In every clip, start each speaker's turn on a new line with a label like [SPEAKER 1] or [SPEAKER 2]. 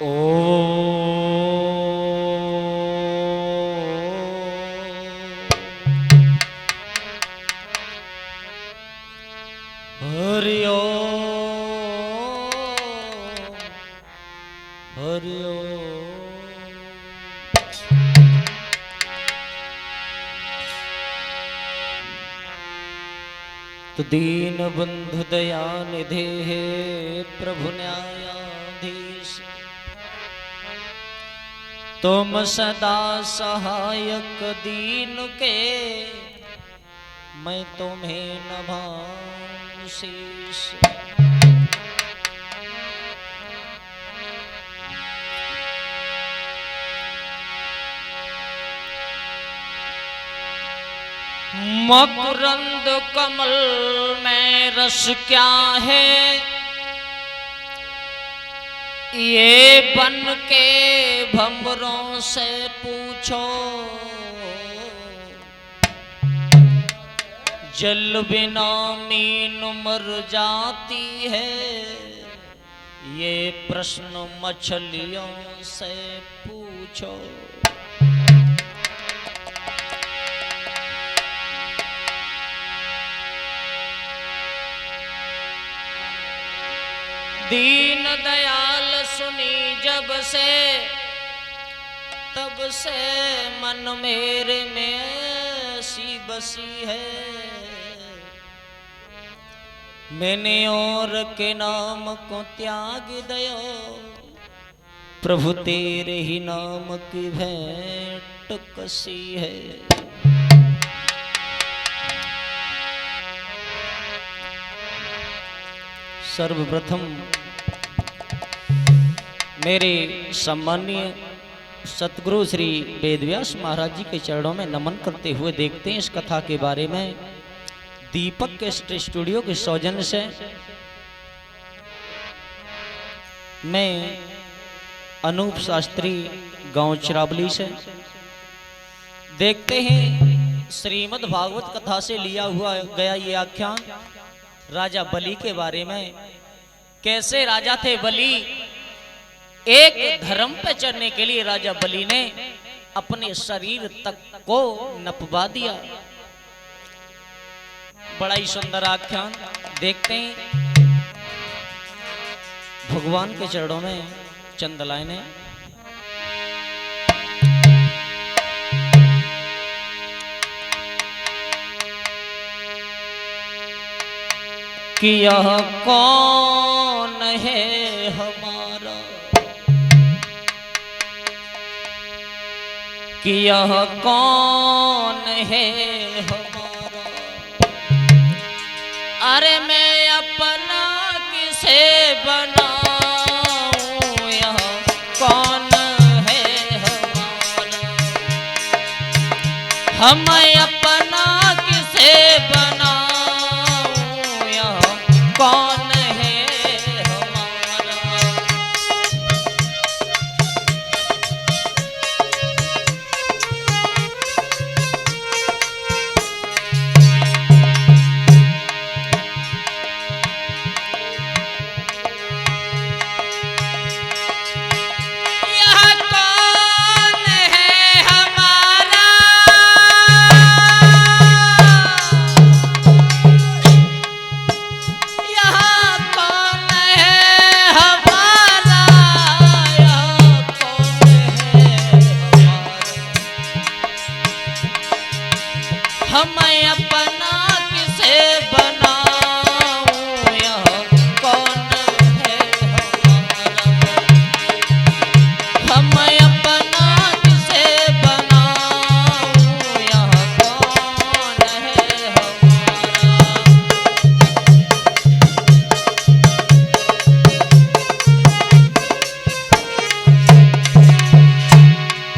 [SPEAKER 1] ओ हरि ओम हरि ओम। तो दीन बंधु दयानिधे हे प्रभु न्यायाधीश, तुम सदा सहायक दीन के, मैं तुम्हें नभाऊं शीश। मकरंद कमल में रस क्या है, ये बन के भंवरों से पूछो। जल बिना मीन मर जाती है, ये प्रश्न मछलियों से पूछो। दीन दयाल सुनी जब से, तब से मन मेरे में ऐसी बसी है। मैंने और के नाम को त्याग दयो, प्रभु तेरे ही नाम की भेंट कसी है। सर्वप्रथम मेरे सम्मानीय सतगुरु श्री वेदव्यास महाराज जी के चरणों में नमन करते हुए देखते हैं इस कथा के बारे में। दीपक के स्टूडियो के सौजन्य से मैं अनूप शास्त्री गांव चिरावली से देखते हैं श्रीमद् भागवत कथा से लिया हुआ गया ये आख्यान राजा बलि के बारे में। कैसे राजा थे बलि, एक धर्म पे चढ़ने के लिए राजा बलि ने अपने शरीर तक को नपवा दिया। बड़ा ही सुंदर आख्यान देखते हैं। भगवान के चरणों में चंद लाइनें। कि यह कौन है हमारा, कि यह कौन है हमारा। अरे मैं अपना किसे बनाऊं, यह कौन है हमारा। हम अपना किसे बनाऊं, कौन है हमारा।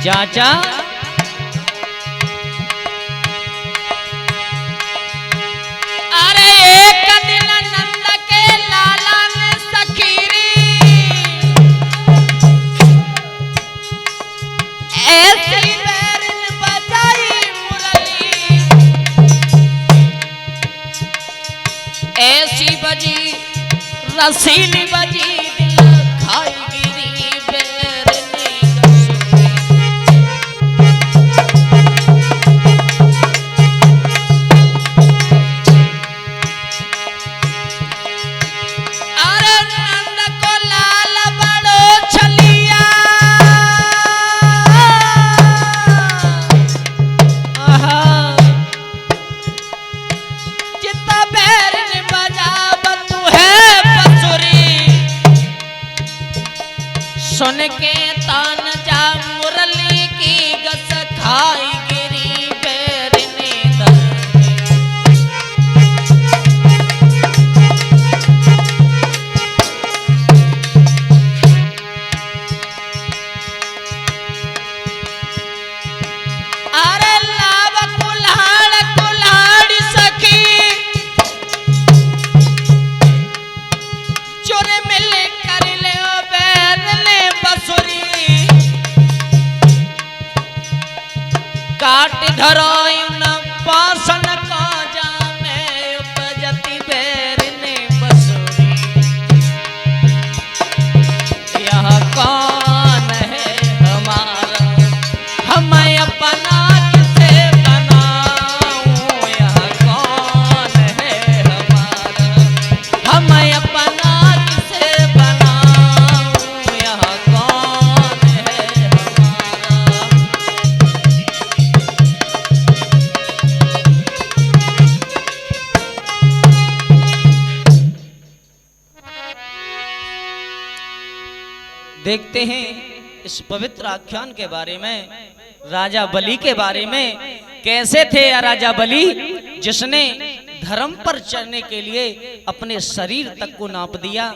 [SPEAKER 1] चाचा अरे एक दिन नंद के लाला ने सखीरी ऐसी बैरन बजाई मुरली, ऐसी बजी रसीली बजी दिल खाई गिरी बे। आरे धरायुन पासन का जाने उपजति बैरने बसुरी यह कौन है हमारा हम अपना किसे बनाऊं यह कौन है हमारा हम अपना किसे बनाऊं यह कौन है हमारा। देखते हैं इस पवित्र आख्यान के बारे में, राजा बलि के बारे में। कैसे थे यह राजा बलि जिसने धर्म पर चलने के लिए अपने शरीर तक को नाप दिया।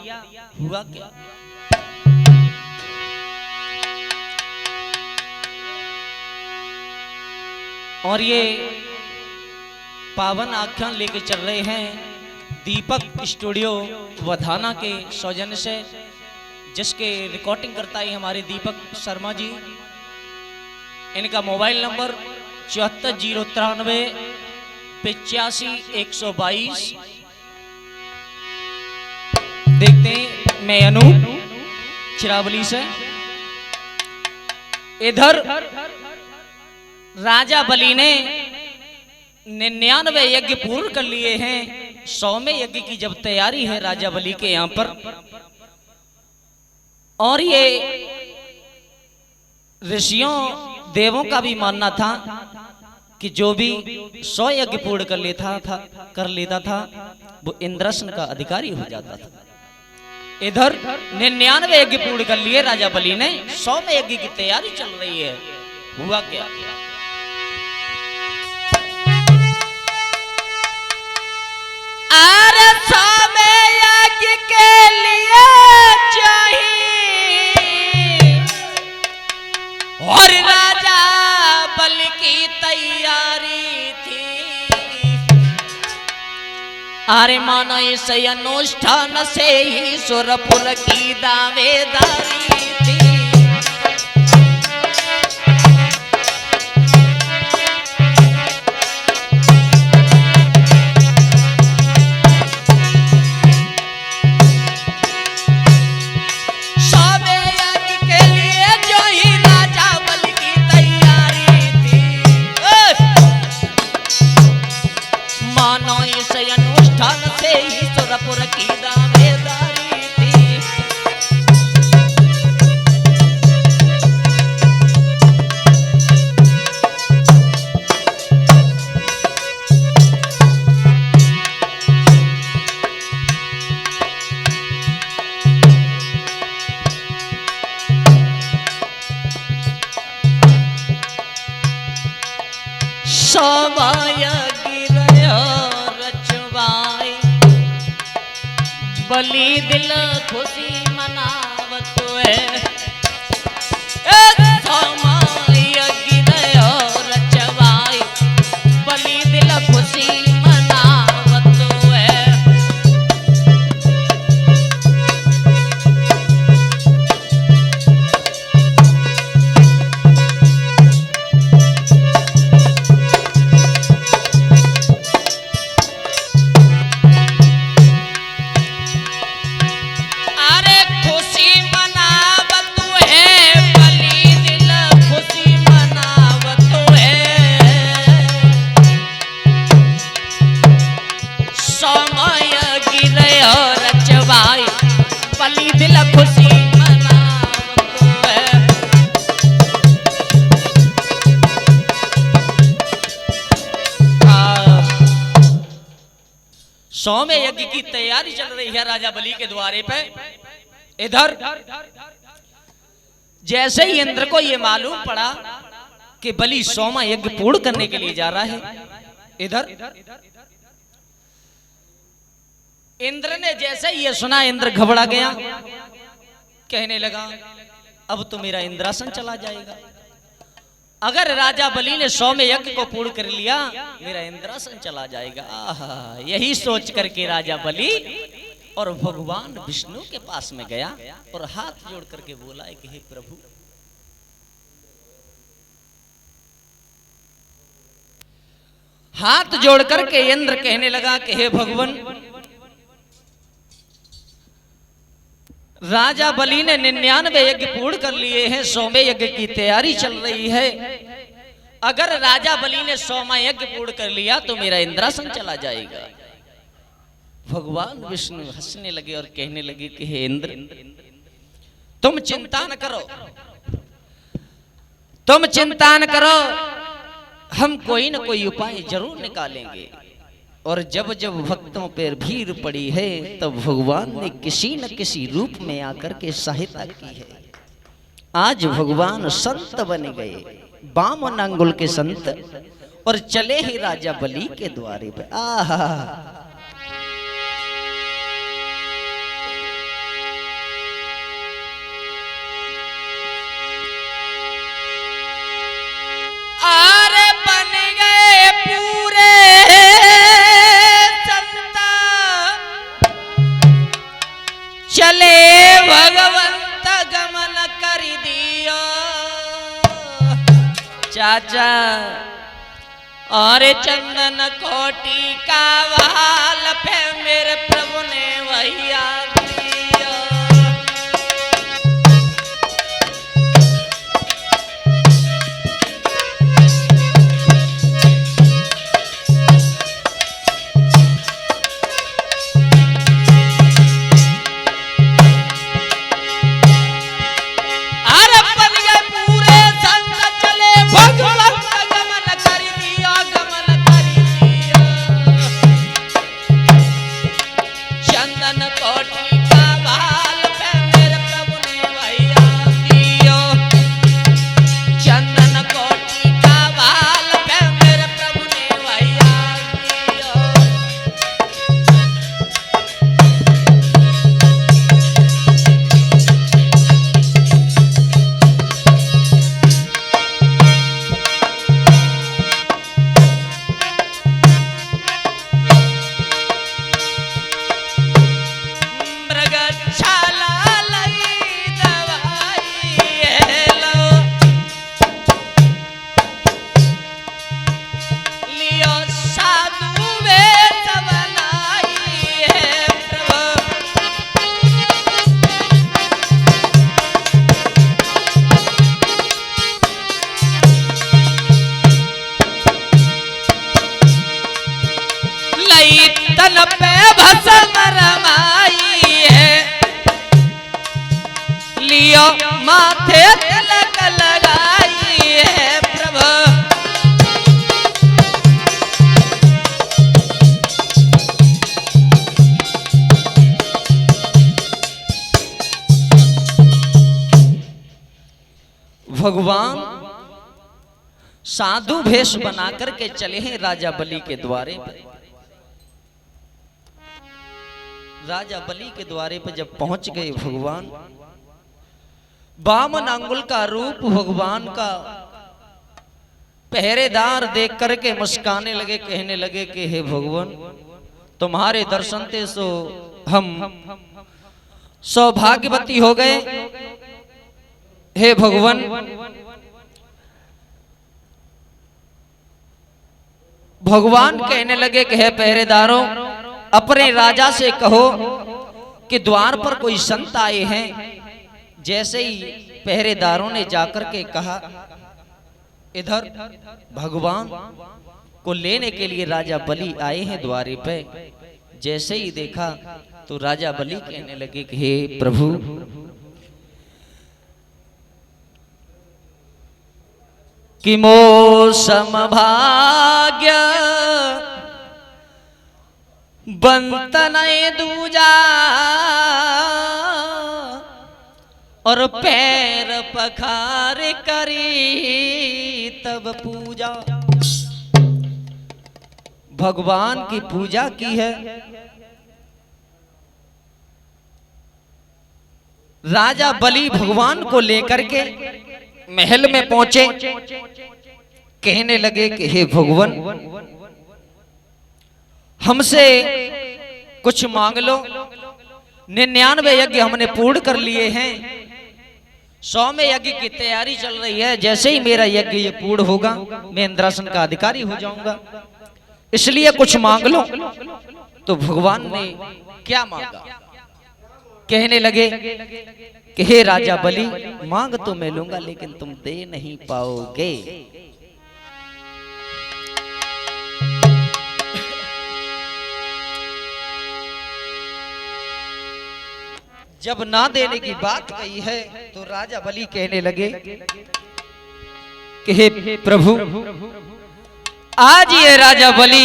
[SPEAKER 1] हुआ क्या? और ये पावन आख्यान लेके चल रहे हैं दीपक स्टूडियो वधाना के सौजन्य से, जिसके रिकॉर्डिंग करता है हमारे दीपक शर्मा जी। इनका मोबाइल नंबर 74 093 85 122। देखते हैं मैं अनूप चिरावली से। इधर राजा बलि ने 99 यज्ञ पूर्ण कर लिए हैं। 100वें यज्ञ की जब तैयारी है राजा बलि के यहां पर, और ये ऋषियों देवों का भी मानना था कि जो भी 100 यज्ञ पूर्ण कर लेता था वो इंद्रसन का अधिकारी हो जाता था। इधर 99 यज्ञ पूर्ण कर लिए राजा बलि ने, 100वें यज्ञ की तैयारी चल रही है। हुआ क्या? अरे 100वें यज्ञ के लिए चाहिए और राजा बलि की तैयारी थी। अरे मानो इस अनुष्ठान से ही सुरपुर की दावेदारी थी। अनुष्ठान से ही सुरपुर की दावेदारी थी। समय बलि दिल खुशी मनावत है। समय गिरयो रचवाई बलि दिल खुशी मनावत है। बलि दिल खुशी मनावत है। 100वें यज्ञ की तैयारी चल रही है राजा बलि के द्वारे पे। इधर जैसे ही इंद्र को यह मालूम पड़ा कि बलि 100वां यज्ञ पूर्ण करने के लिए जा रहा है, इधर इंद्र ने जैसे ही ये सुना, इंद्र घबरा गया, कहने लगा अब तो मेरा इंद्रासन चला जाएगा। अगर राजा बलि ने 100वें यज्ञ को पूर्ण कर लिया, मेरा इंद्रासन चला जाएगा। आहा, यही सोच करके राजा बलि और भगवान विष्णु के पास में गया और हाथ जोड़ करके बोला कि हे प्रभु, हाथ जोड़ करके इंद्र कहने लगा कि हे भगवान, राजा बलि ने 99 यज्ञ पूर्ण कर लिए हैं, 100वें यज्ञ की तैयारी चल रही है। अगर राजा बलि ने 100वां यज्ञ पूर्ण कर लिया तो मेरा इंद्रासन चला जाएगा। भगवान विष्णु हंसने लगे और कहने लगे कि हे इंद्र, तुम चिंता न करो, तुम चिंता न करो, हम कोई न कोई उपाय जरूर निकालेंगे। और जब जब भक्तों पर भीड़ पड़ी है तब भगवान ने किसी न किसी रूप में आकर के सहायता की है। आज भगवान संत बन गए, 52 अंगुल के संत, और चले ही राजा बलि के द्वारे पे। आहा, चले भगवंत गमन कर दियो चाचा, और चंदन कोटि का वाल पे मेरे प्रभु ने वैया दिया। तन पे भस्म रमाई है, लियो माथे तिलक लगाई है प्रभु। भगवान साधु भेष बना करके चले हैं राजा बलि के द्वारे पर। राजा बलि के द्वारे पर जब पहुंच गए भगवान, 52 अंगुल का रूप भगवान का पहरेदार देख करके मुस्काने लगे, कहने लगे कि हे भगवान, तुम्हारे दर्शन से सो हम सौभाग्यवती हो गए। हे भगवान, भगवान कहने लगे कि हे पहरेदारों, अपने राजा से कहो कि द्वार पर कोई संत आए हैं। जैसे ही पहरेदारों ने जाकर के कहा, इधर भगवान को लेने के लिए राजा बलि आए हैं द्वारे पे। जैसे ही देखा तो राजा बलि कहने लगे कि हे प्रभु, कि मौसम भाग्य बंत नहीं दूजा, और पैर पखार करी तब पूजा। भगवान की पूजा की है। राजा बलि भगवान को लेकर के महल में पहुंचे, कहने लगे कि हे भगवान, हमसे कुछ मांग लो। 99 यज्ञ हमने पूर्ण कर लिए हैं, 100वें यज्ञ की तैयारी चल रही है। जैसे ही मेरा यज्ञ ये पूर्ण होगा, मैं इंद्रासन का अधिकारी हो जाऊंगा। इसलिए कुछ मांग लो। तो भगवान ने क्या मांगा? कहने लगे कि हे राजा बलि, मांग तो मैं लूंगा लेकिन तुम दे नहीं पाओगे। जब ना देने की बात कही है तो राजा बलि कहने लगे कि हे प्रभु, आज ये राजा बलि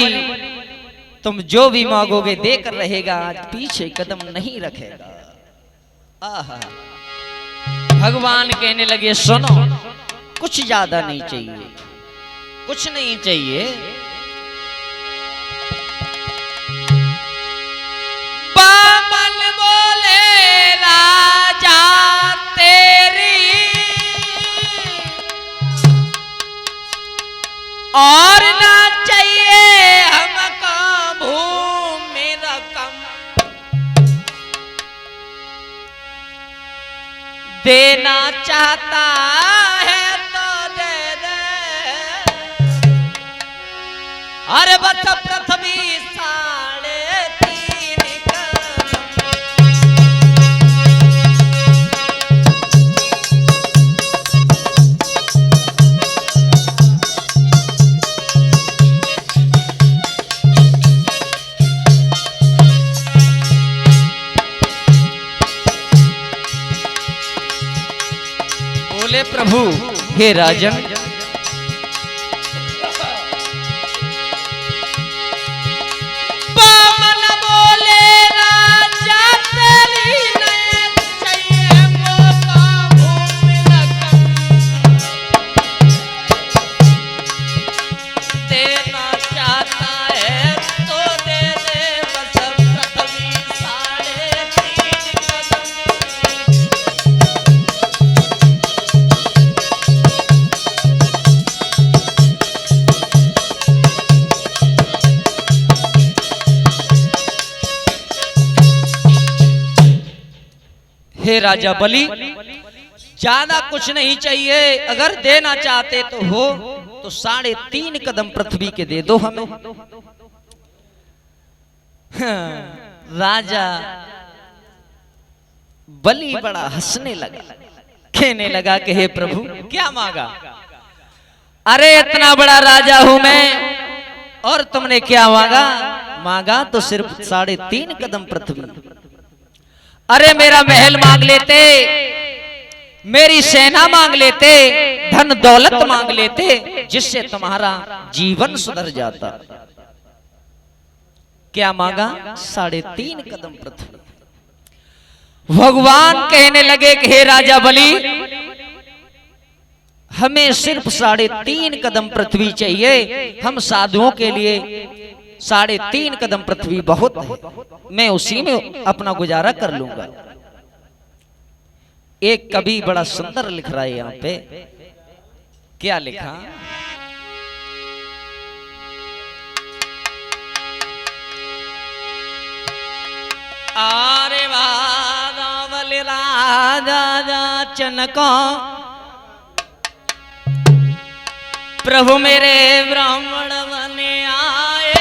[SPEAKER 1] तुम जो भी मांगोगे देकर रहेगा, आज पीछे कदम नहीं रखेगा। आहा। भगवान कहने लगे सुनो, कुछ ज्यादा नहीं चाहिए, कुछ नहीं चाहिए। बामन बोले राजा तेरी और ना चाहिए हमको भूमि रकम, देना चाहता है तो दे दे। अरे बस पृथ्वी 3.5 कदम। बोले प्रभु, हे राजन, बामन बोले राजा तेरी नहीं चाहिए मौका भूमि रकम, देना चाहता है तो दे दे बस पृथ्वी 3.5 कदम। हे राजा बलि, ज्यादा कुछ नहीं चाहिए, अगर देना चाहते तो हो तो 3.5 कदम पृथ्वी के दे दो हमें। राजा बलि बड़ा हंसने लगा, कहने लगा कि हे प्रभु, क्या मांगा? अरे इतना बड़ा राजा हूं मैं और तुमने क्या मांगा? मांगा तो सिर्फ 3.5 कदम पृथ्वी। अरे मेरा महल मांग लेते, मेरी सेना मांग लेते, धन दौलत मांग लेते, जिससे तुम्हारा जीवन सुधर जाता। क्या मांगा? 3.5 कदम पृथ्वी। भगवान कहने लगे कि हे राजा बलि, हमें सिर्फ 3.5 कदम पृथ्वी चाहिए। हम साधुओं के लिए 3.5 कदम पृथ्वी बहुत है, मैं उसी में अपना गुजारा कर लूंगा। एक कवि बड़ा सुंदर लिख रहा है यहां पे, क्या लिखा? आरे वादावल राजा चनका, प्रभु मेरे ब्राह्मण बने आए।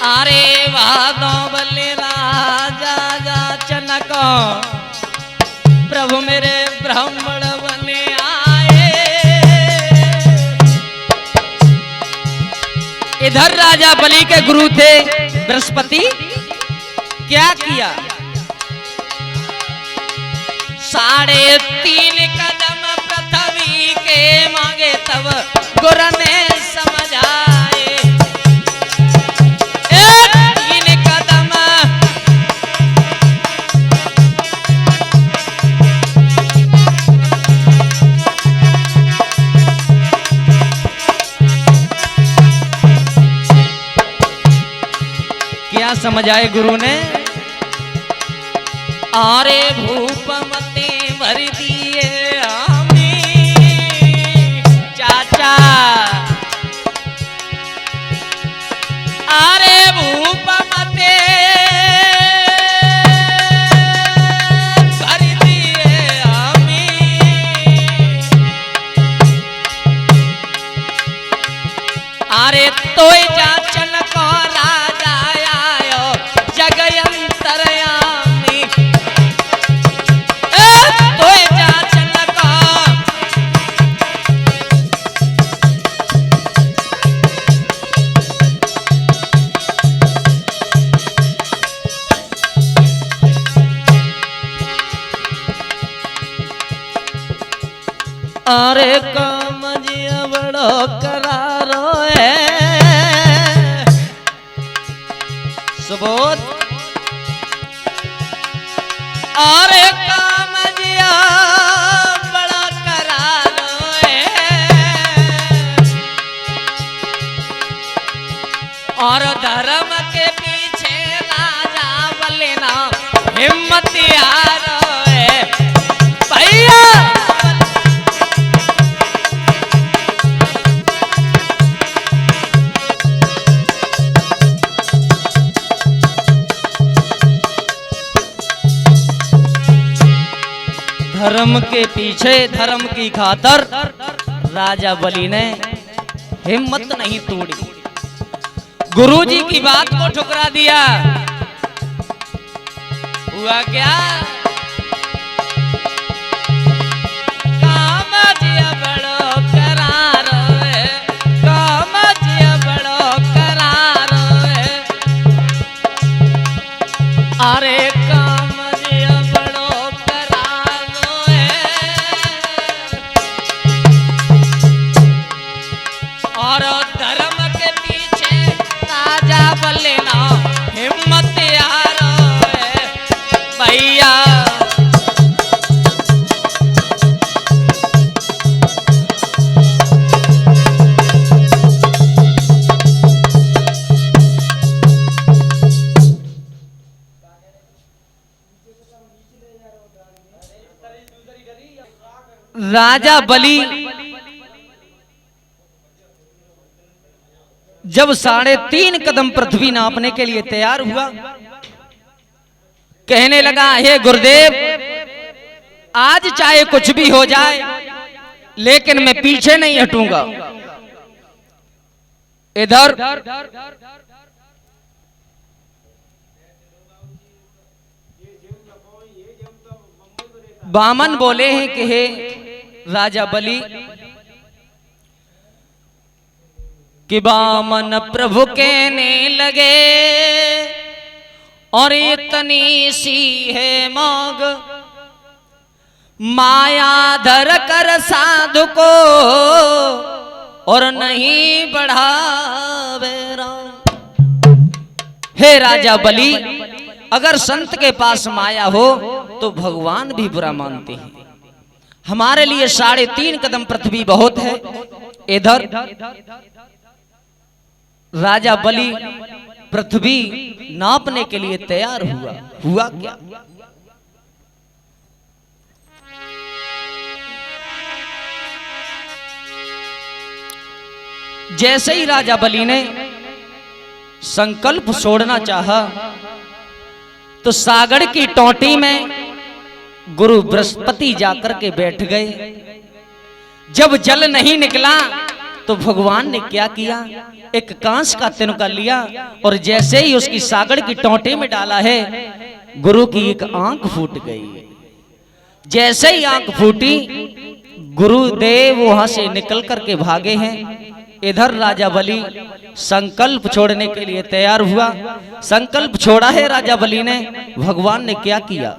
[SPEAKER 1] अरे वादों बल्ले राजा चनक, प्रभु मेरे ब्राह्मण बने आए। इधर राजा बलि के गुरु थे बृहस्पति, क्या किया? 3.5 कदम पृथ्वी के मांगे तब गुरु ने समझाए। 3 कदम क्या समझाए गुरु ने? आरे भूपमते भर दिए आमी चाचा, आरे भूपमते अरे काम जिया बड़ो करारो है सुबोध। अरे काम जिया बड़ा करारो है और धर्म के पीछे राजा बलेना हिम्मत यार है भैया। धर्म के पीछे धर्म की खातर राजा बलि ने हिम्मत नहीं तोड़ी, गुरुजी की बात को ठुकरा दिया। हुआ क्या? काम जिया बड़ो करार है, काम जिया बड़ो करार है। अरे काम जिया बड़ो करार है और धर्म के पीछे राजा बलेना हिम्मत यार है भैया। राजा बलि जब 3.5 कदम पृथ्वी नापने के लिए तैयार हुआ, कहने लगा हे गुरुदेव आज चाहे कुछ भी हो जाए लेकिन मैं पीछे नहीं हटूंगा। इधर बामन बोले हैं कि हे राजा बलि कि बामन प्रभु कहने लगे और इतनी सी है मांग माया धर कर साधु को और नहीं बढ़ावे राम। हे राजा बलि अगर संत के पास माया हो तो भगवान भी बुरा मानते हैं, हमारे लिए 3.5 कदम पृथ्वी बहुत है। इधर राजा बलि पृथ्वी नापने के लिए तैयार हुआ। हुआ क्या? जैसे ही राजा बलि ने संकल्प छोड़ना चाहा तो सागर की टोटी में गुरु बृहस्पति जाकर के बैठ गए। जब जल नहीं निकला तो भगवान ने क्या किया, एक कांच का तिनका लिया और जैसे ही उसकी सागर की टोटी में डाला है गुरु की एक आंख फूट गई। जैसे ही आंख फूटी गुरुदेव वहां से निकल करके भागे हैं। इधर राजा बलि संकल्प छोड़ने के लिए तैयार हुआ। संकल्प छोड़ा है राजा बलि ने, भगवान ने क्या किया,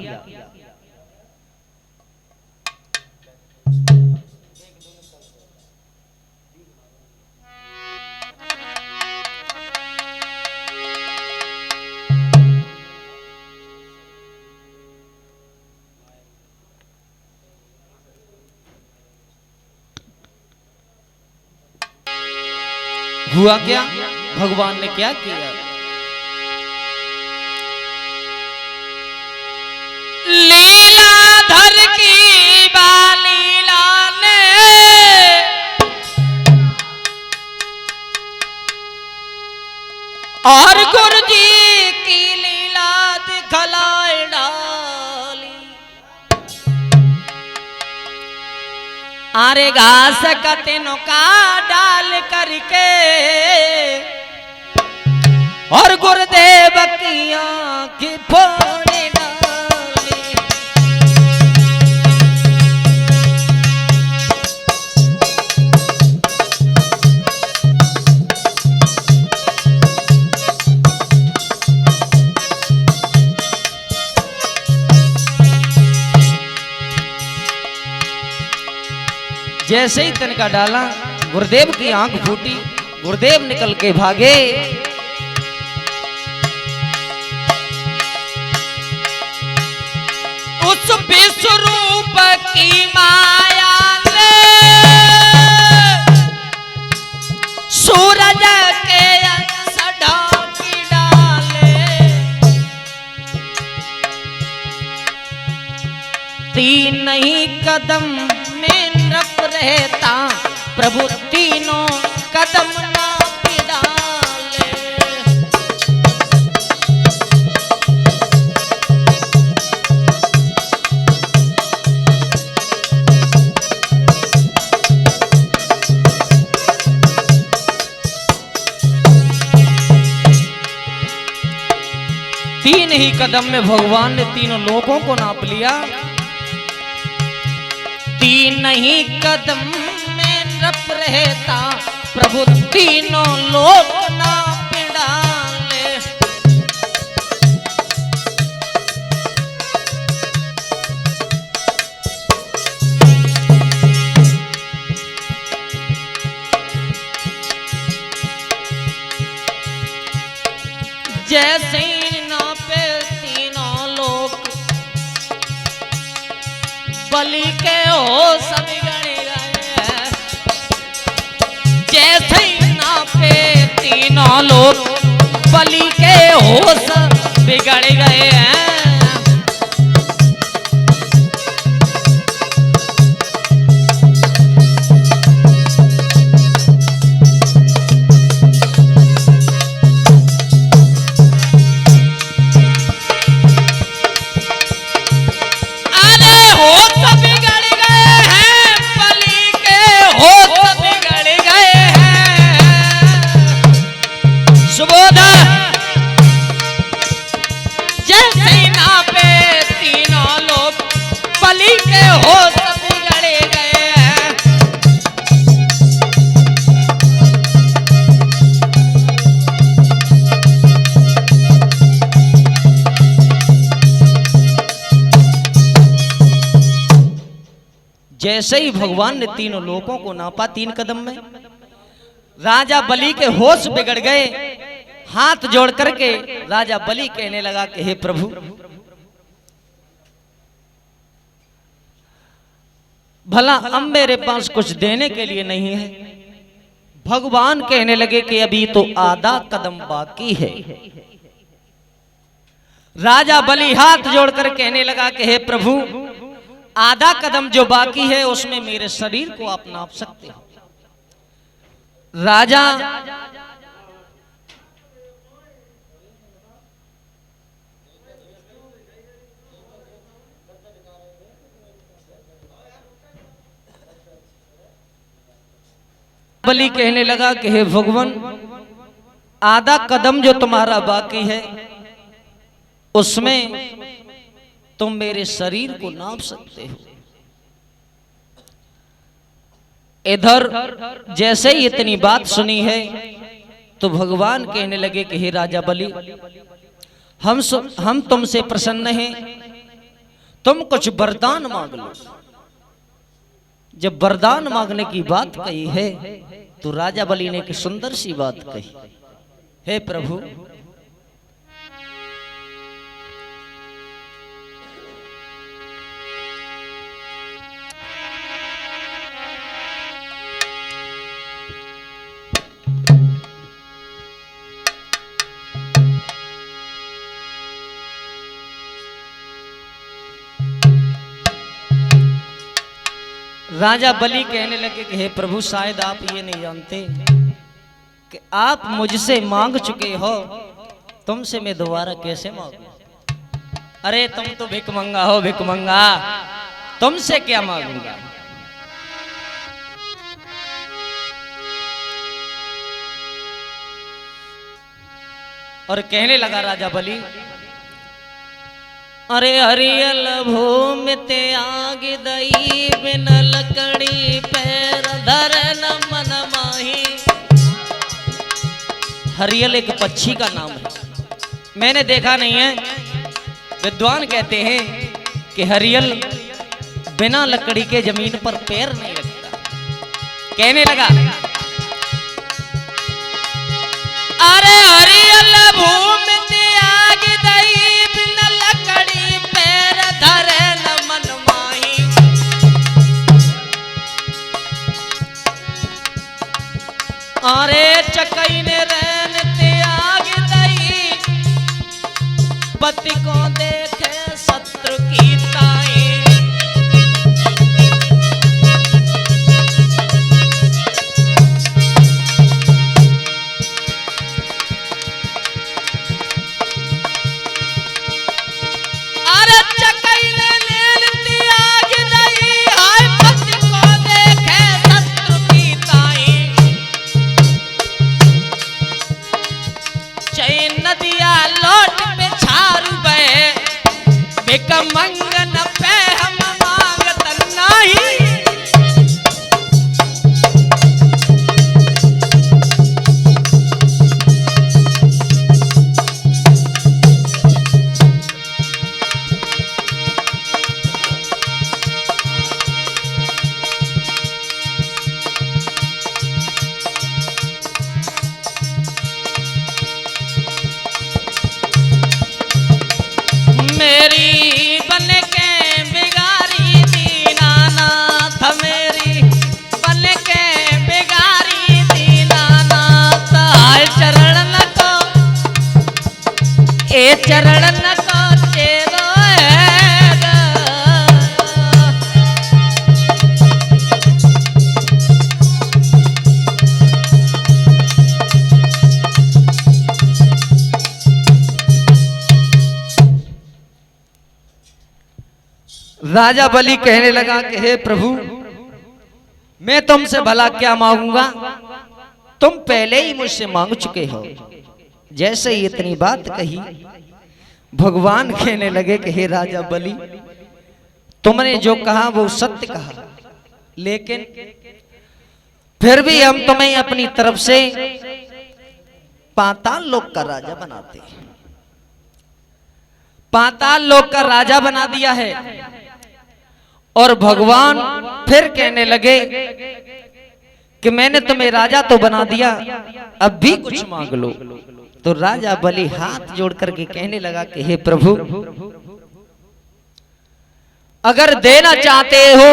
[SPEAKER 1] हुआ क्या? भगवान ने क्या किया? लीलाधर की बालीला ने और गुरु जी की लीला दिखलाई डाली। अरे घास का तिनका डाल करके और गुरुदेव की आंख फोड़ डाली। जैसे ही तिनका डाला, गुरुदेव की आंख फूटी, गुरुदेव निकल के भागे। उस विश्वरूप की माया ने सूरज के सड़ा की डाले, तीन ही कदम में नप रहता प्रभु, तीनों कदम नाप डाले। तीन ही कदम में भगवान ने तीनों लोगों को नाप लिया। तीन ही कदम में नप रहता प्रभु, तीनों लोग नाप डाले। जैसे ही नापे तीनों लोग, बलि के होश बिगड़ गए। जैसे ही नापे तीनों लोग, बलि के होश बिगड़ गए हैं। जैसे ही भगवान ने तीनों लोगों को नापा तीन कदम में, राजा बलि के होश बिगड़ गए। हाथ जोड़ करके राजा बलि कहने लगा कि हे प्रभु, भला अब मेरे पास कुछ देने के लिए नहीं है। भगवान कहने लगे कि अभी तो आधा कदम बाकी है। राजा बलि हाथ जोड़कर कहने लगा कि हे प्रभु, आधा कदम जो बाकी है उसमें मेरे शरीर को आप नाप सकते हो। राजा बलि कहने लगा कि हे भगवान, आधा कदम जो तुम्हारा बाकी है उसमें तुम मेरे शरीर को नाप सकते हो। इधर जैसे ही इतनी बात सुनी है तो भगवान कहने लगे कि हे राजा बलि, हम तुमसे प्रसन्न हैं, तुम कुछ वरदान मांग लो। जब वरदान मांगने की बात कही है तो राजा बलि ने एक सुंदर सी बात कही, हे प्रभु, राजा बलि कहने लगे कि हे प्रभु, शायद आप ये नहीं जानते कि आप मुझसे मांग चुके हो, तुमसे मैं दोबारा कैसे मांगू। अरे तुम तो भिखमंगा हो, भिखमंगा, तुमसे क्या मांगूंगा। और कहने लगा राजा बलि, अरे हरियल भूमि त्याग दई, बिन लकड़ी पैर धरन मन माही। हरियल एक पक्षी का नाम है, मैंने देखा नहीं है। विद्वान कहते हैं कि हरियल बिना लकड़ी के जमीन पर पैर नहीं रखता। कहने लगा, अरे हरियल भूमि त्याग दई, बिन लकड़ी पैर धरे न मन माही। अरे चकई ने रैन त्याग दई, पति को देखे शत्रु की ताई। अरे चकई ने नैन त्याग दई, हाय पति को देखे शत्रु की ताई। चैन नदिया लौट पे छारू बहे, बिक मंगन पे हम मांगत नहीं। मेरी बन के बिगारी दीनानाथ, मेरी बन के बिगारी दीनानाथ। आए चरण को, ए चरण को चेरो है।
[SPEAKER 2] राजा बलि कहने लगा कि हे प्रभु, मैं तुमसे भला क्या मांगूंगा, तुम पहले ही मुझसे मांग चुके हो। जैसे ही इतनी बात कही, भगवान कहने लगे कि हे राजा बलि, तुमने जो कहा वो सत्य कहा, लेकिन फिर भी हम तुम्हें अपनी तरफ से पाताल लोक का राजा बनाते हैं। पाताल लोक का राजा बना दिया है। और भगवान फिर कहने लगे कि मैंने तुम्हें राजा तो बना दिया, अब भी कुछ मांग लो। तो राजा बलि हाथ जोड़ करके कहने लगा कि हे प्रभु, अगर देना चाहते हो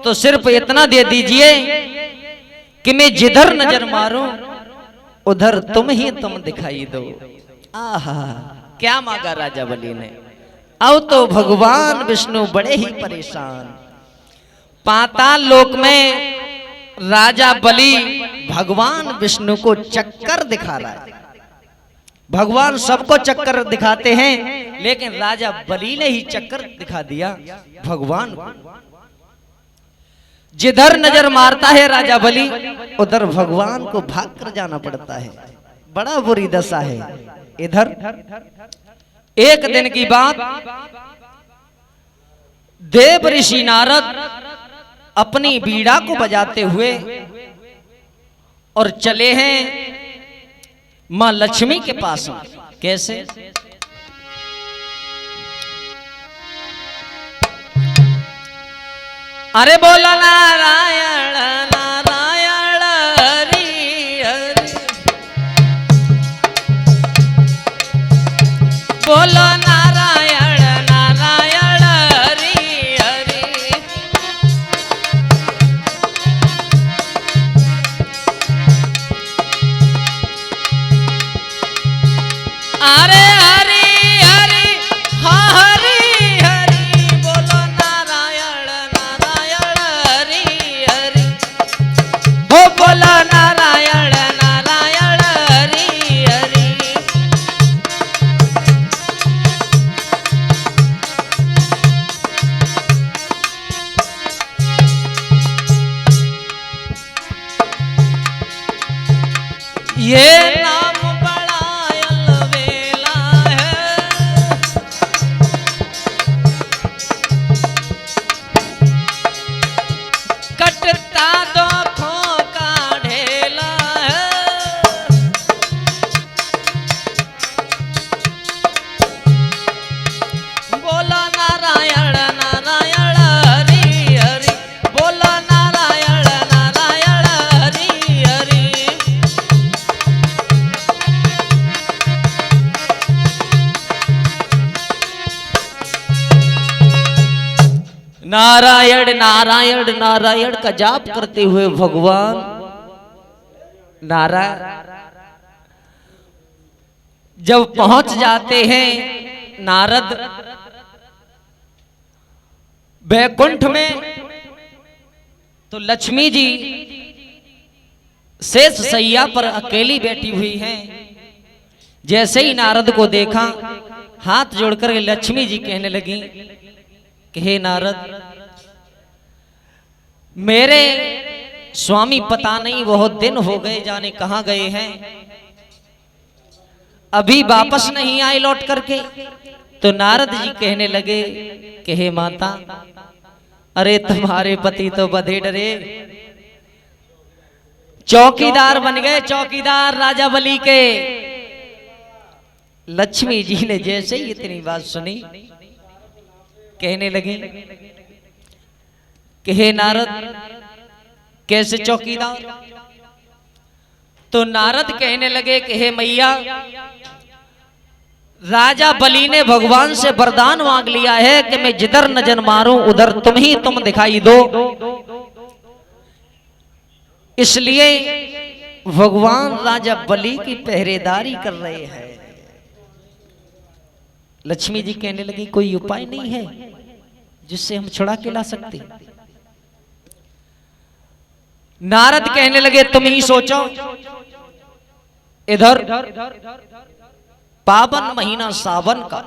[SPEAKER 2] तो सिर्फ इतना दे दीजिए कि मैं जिधर नजर मारूं उधर तुम ही तुम दिखाई दो। आहा, क्या मांगा राजा बलि ने। अब तो भगवान विष्णु बड़े ही परेशान। पाताल लोक में राजा बलि भगवान विष्णु को चक्कर दिखा रहा है। भगवान सबको चक्कर दिखाते हैं, लेकिन राजा बलि ने ही चक्कर दिखा दिया भगवान को। जिधर नजर मारता है राजा बलि, उधर भगवान को भाग कर जाना पड़ता है। बड़ा बुरी दशा है। इधर एक दिन की बात, देव ऋषि नारद अपनी बीड़ा को बजाते हुए और चले हैं मां लक्ष्मी के पास। कैसे? अरे बोला नारायण नारायण हरि हरि, बोलो नारायण नारायण हरि हरि। अरे हरि हरि हाँ हरि हरि, बोलो नारायण नारायण हरि हरि, हो बोलो नारायण नारायण हरि हरि। ये नाम बड़ा अलबेला है, कटता दुखों का ढेला है। बोला नारायण नारायण हरि हरि, बोला नारायण नारायण नारायण नारायण नारायण का जाप करते हुए भगवान नारायण जब पहुंच जाते हैं नारद बैकुंठ में, तो लक्ष्मी जी शेष सैया पर अकेली बैठी हुई हैं। जैसे ही नारद को देखा, हाथ जोड़कर लक्ष्मी जी कहने लगी कि हे नारद, मेरे स्वामी पता नहीं बहुत दिन हो गए, जाने कहां गए हैं, अभी वापस नहीं आए लौट करके। तो नारद जी कहने लगे कि हे माता, अरे तुम्हारे पति तो बधे डरे चौकीदार बन गए, चौकीदार राजा बलि के। लक्ष्मी जी ने जैसे ही इतनी बात सुनी, कहने लगी कि हे नारद, कैसे चौकीदार? तो नारद कहने लगे कि हे मैया, राजा बलि ने भगवान से वरदान मांग लिया है कि मैं जिधर नजर मारूं उधर तुम दिखाई दो, इसलिए भगवान राजा बलि की पहरेदारी कर रहे हैं। लक्ष्मी जी कहने लगी कोई उपाय नहीं है जिससे हम छुड़ा के ला सकते? नारद कहने लगे तुम ही सोचो। इधर पावन महीना सावन का,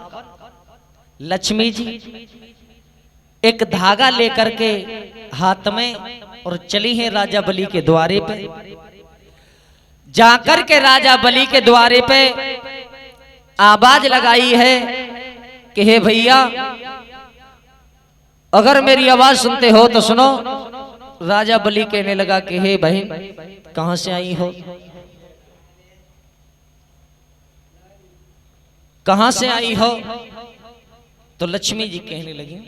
[SPEAKER 2] लक्ष्मी जी एक धागा लेकर के हाथ में और चली है राजा बलि के द्वारे पे। जाकर के राजा बलि के द्वारे पे आवाज लगाई है कि हे भैया, अगर मेरी आवाज सुनते हो तो सुनो। राजा बलि कहने लगा कि हे बहन, कहां से आई हो, कहां से आई हो? तो लक्ष्मी जी कहने लगी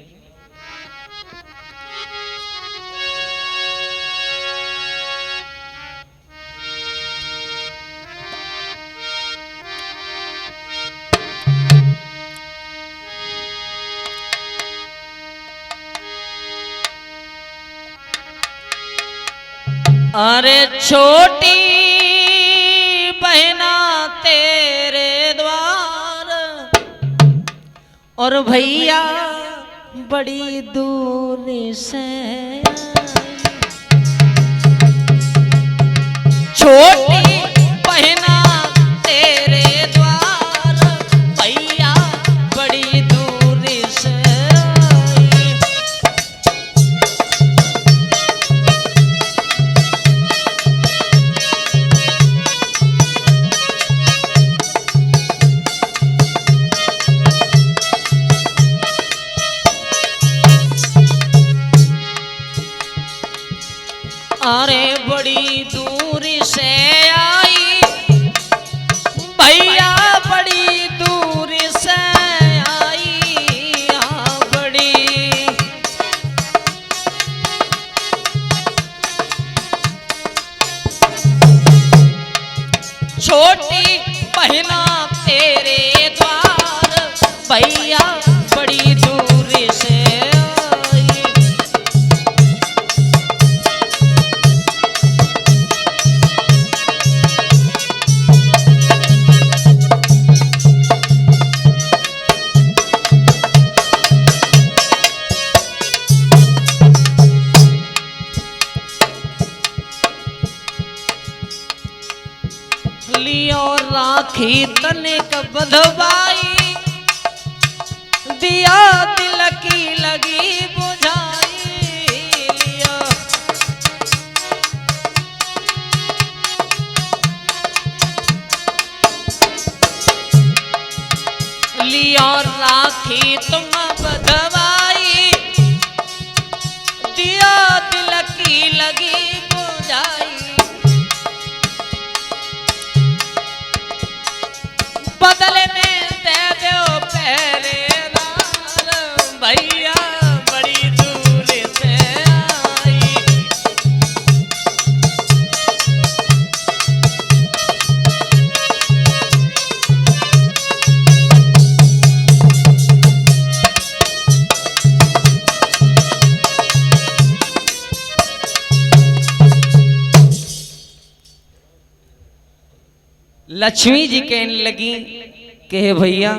[SPEAKER 2] अरे छोटी बहना तेरे द्वार, और भैया बड़ी दूर से। छोटी बहना तेरे द्वार, भैया बड़ी दूर से। अरे बड़ी दूर से आई, भैया बड़ी दूर से आई। हाँ बड़ी छोटी बहना तेरे द्वार, भैया बड़ी दूर से। लियो राखी तनिक बधवाई, दिया दिल की लगी बुझाई। लियो राखी तुम बधवाई, दिया दिल की लगी बुझाई। बदले में दे दो पहरेदार, भैया बड़ी दूर से आई। लक्ष्मी जी कहने लगी कि हे भैया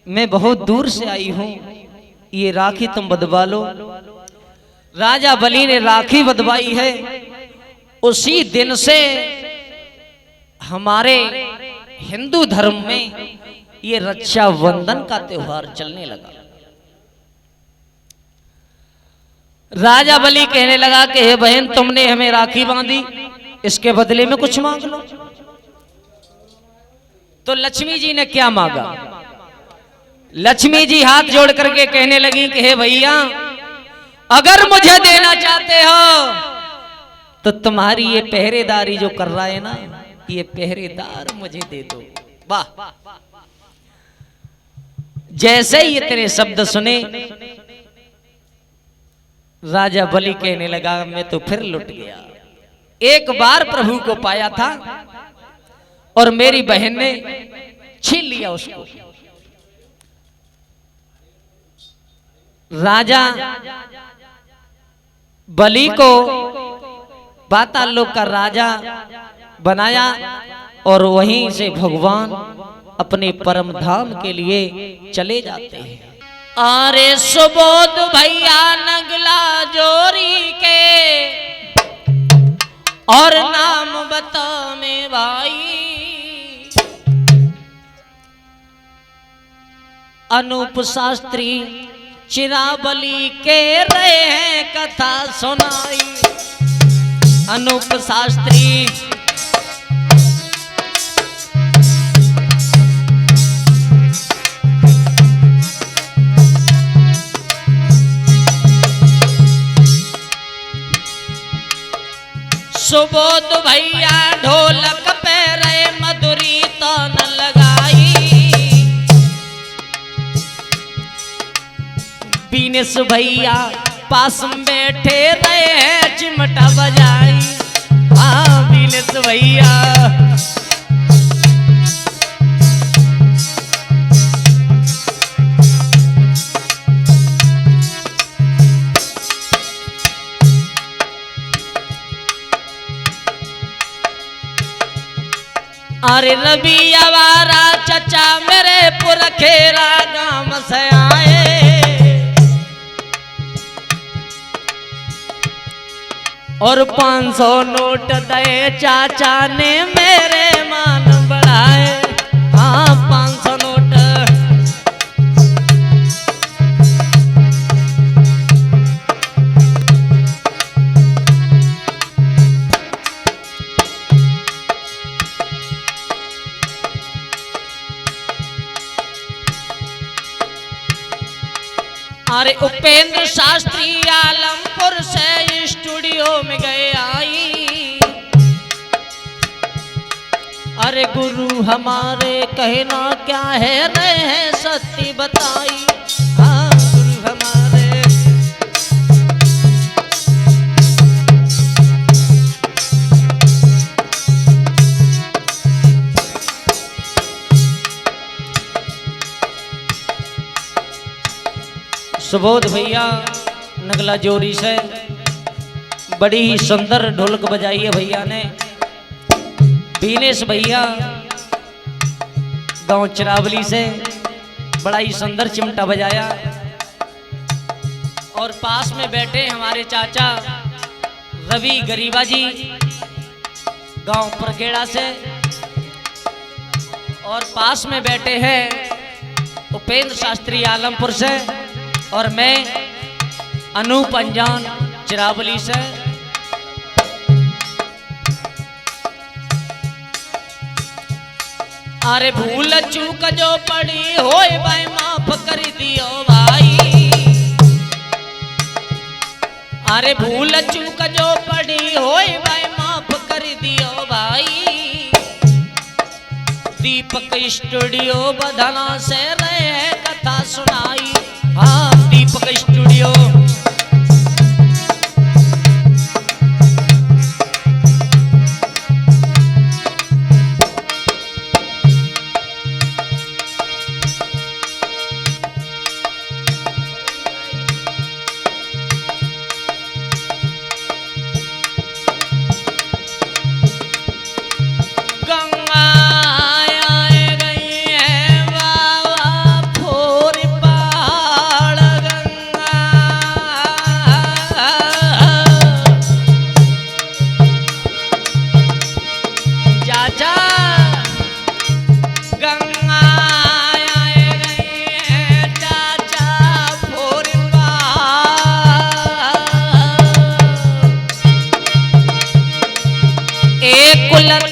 [SPEAKER 2] मैं बहुत दूर से आई हूं, ये राखी तुम बंधवा लो। राजा बलि ने राखी बंधवाई है। उसी दिन से हमारे हिंदू धर्म में ये रक्षाबंधन का त्योहार चलने लगा। राजा बलि कहने लगा कि हे बहन तुमने हमें राखी बांधी, इसके बदले में कुछ मांग लो। तो लक्ष्मी जी ने क्या मांगा? लक्ष्मी जी हाथ जोड़ करके कहने लगी कि हे भैया अगर मुझे देना चाहते हो तो तुम्हारी ये पहरेदारी जो कर रहा है ना, ये पहरेदार मुझे दे दो। वाह! जैसे ही इतने शब्द सुने राजा बलि कहने लगा मैं तो फिर लुट गया। एक बार प्रभु को पाया था और मेरी बहन ने छीन लिया उसको। राजा बलि को पाताल लोक का राजा बनाया और वहीं से भगवान अपने परम धाम के लिए चले जाते हैं। अरे सुबोध भैया नगला जोरी के और नाम बता में भाई, अनूप शास्त्री चिराबली के रहे हैं कथा सुनाई। अनूप शास्त्री सुबोध भैया ढोलक पे रहे मधुरी तान लगाई। बीनेश भैया पास में बैठे रहे चिमटा बजाई। हाँ बीनेश भैया अरे रवि आवारा चचा मेरे पुरखेरा गांव से आए और 500 नोट दे चाचा ने मेरे मान बढ़ाए। हाँ 500 नोट। अरे उपेंद्र शास्त्री आलमपुर से स्टूडियो में गए आई। अरे गुरु हमारे कहना क्या है रहे हैं सत्य बताई। हाँ गुरु हमारे सुबोध भैया नगला जोरी से बड़ी ही सुंदर ढोलक बजाई है भैया ने। बीनेश भैया गांव चिरावली से बड़ा ही सुंदर चिमटा बजाया और पास में बैठे हमारे चाचा रवि गरीबा जी गांव परखेड़ा से और पास में बैठे हैं उपेंद्र शास्त्री आलमपुर से और मैं अनूप अंजान चिरावली से। अरे भूल चूक जो पड़ी होए भाई माफ कर दियो भाई। अरे भूल चूक जो पड़ी होए भाई माफ कर दियो भाई। दीपक स्टूडियो बधना से रहे कथा सुनाई। हाँ दीपक स्टूडियो गंगा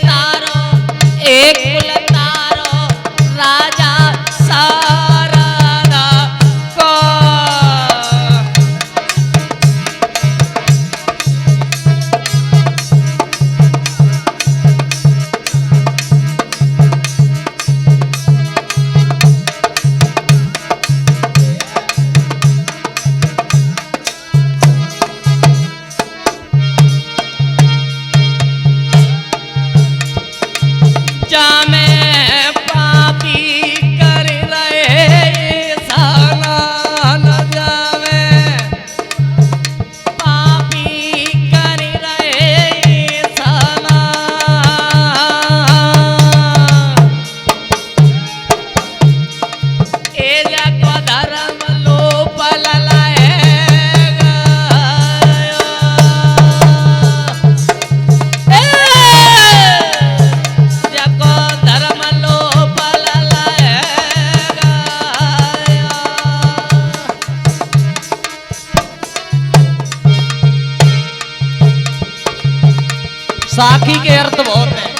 [SPEAKER 1] तारो एक कुल तारो राजा सारदा को साखी के अर्थ बहुत है।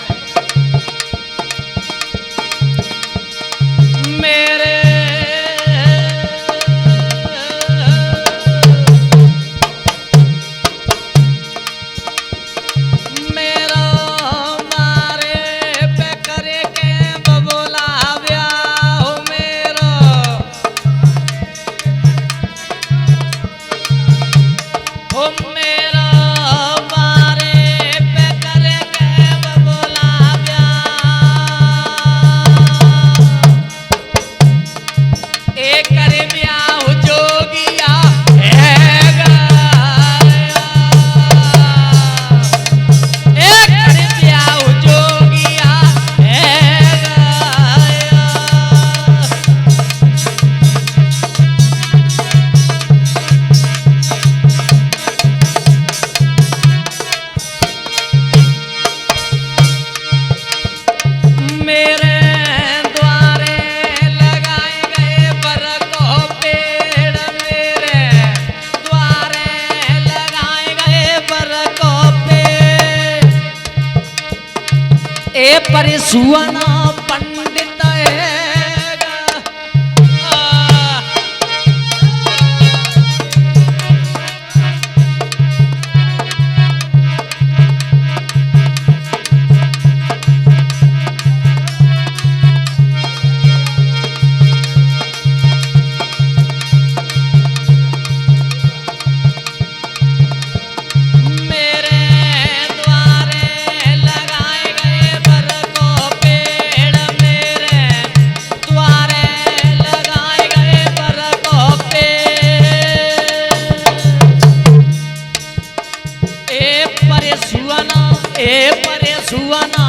[SPEAKER 1] मेरे मेरा मारे पे करे के बबोला ब्याह मेरा हो मेरा ए परिसुआना पंडित ए परे सुआना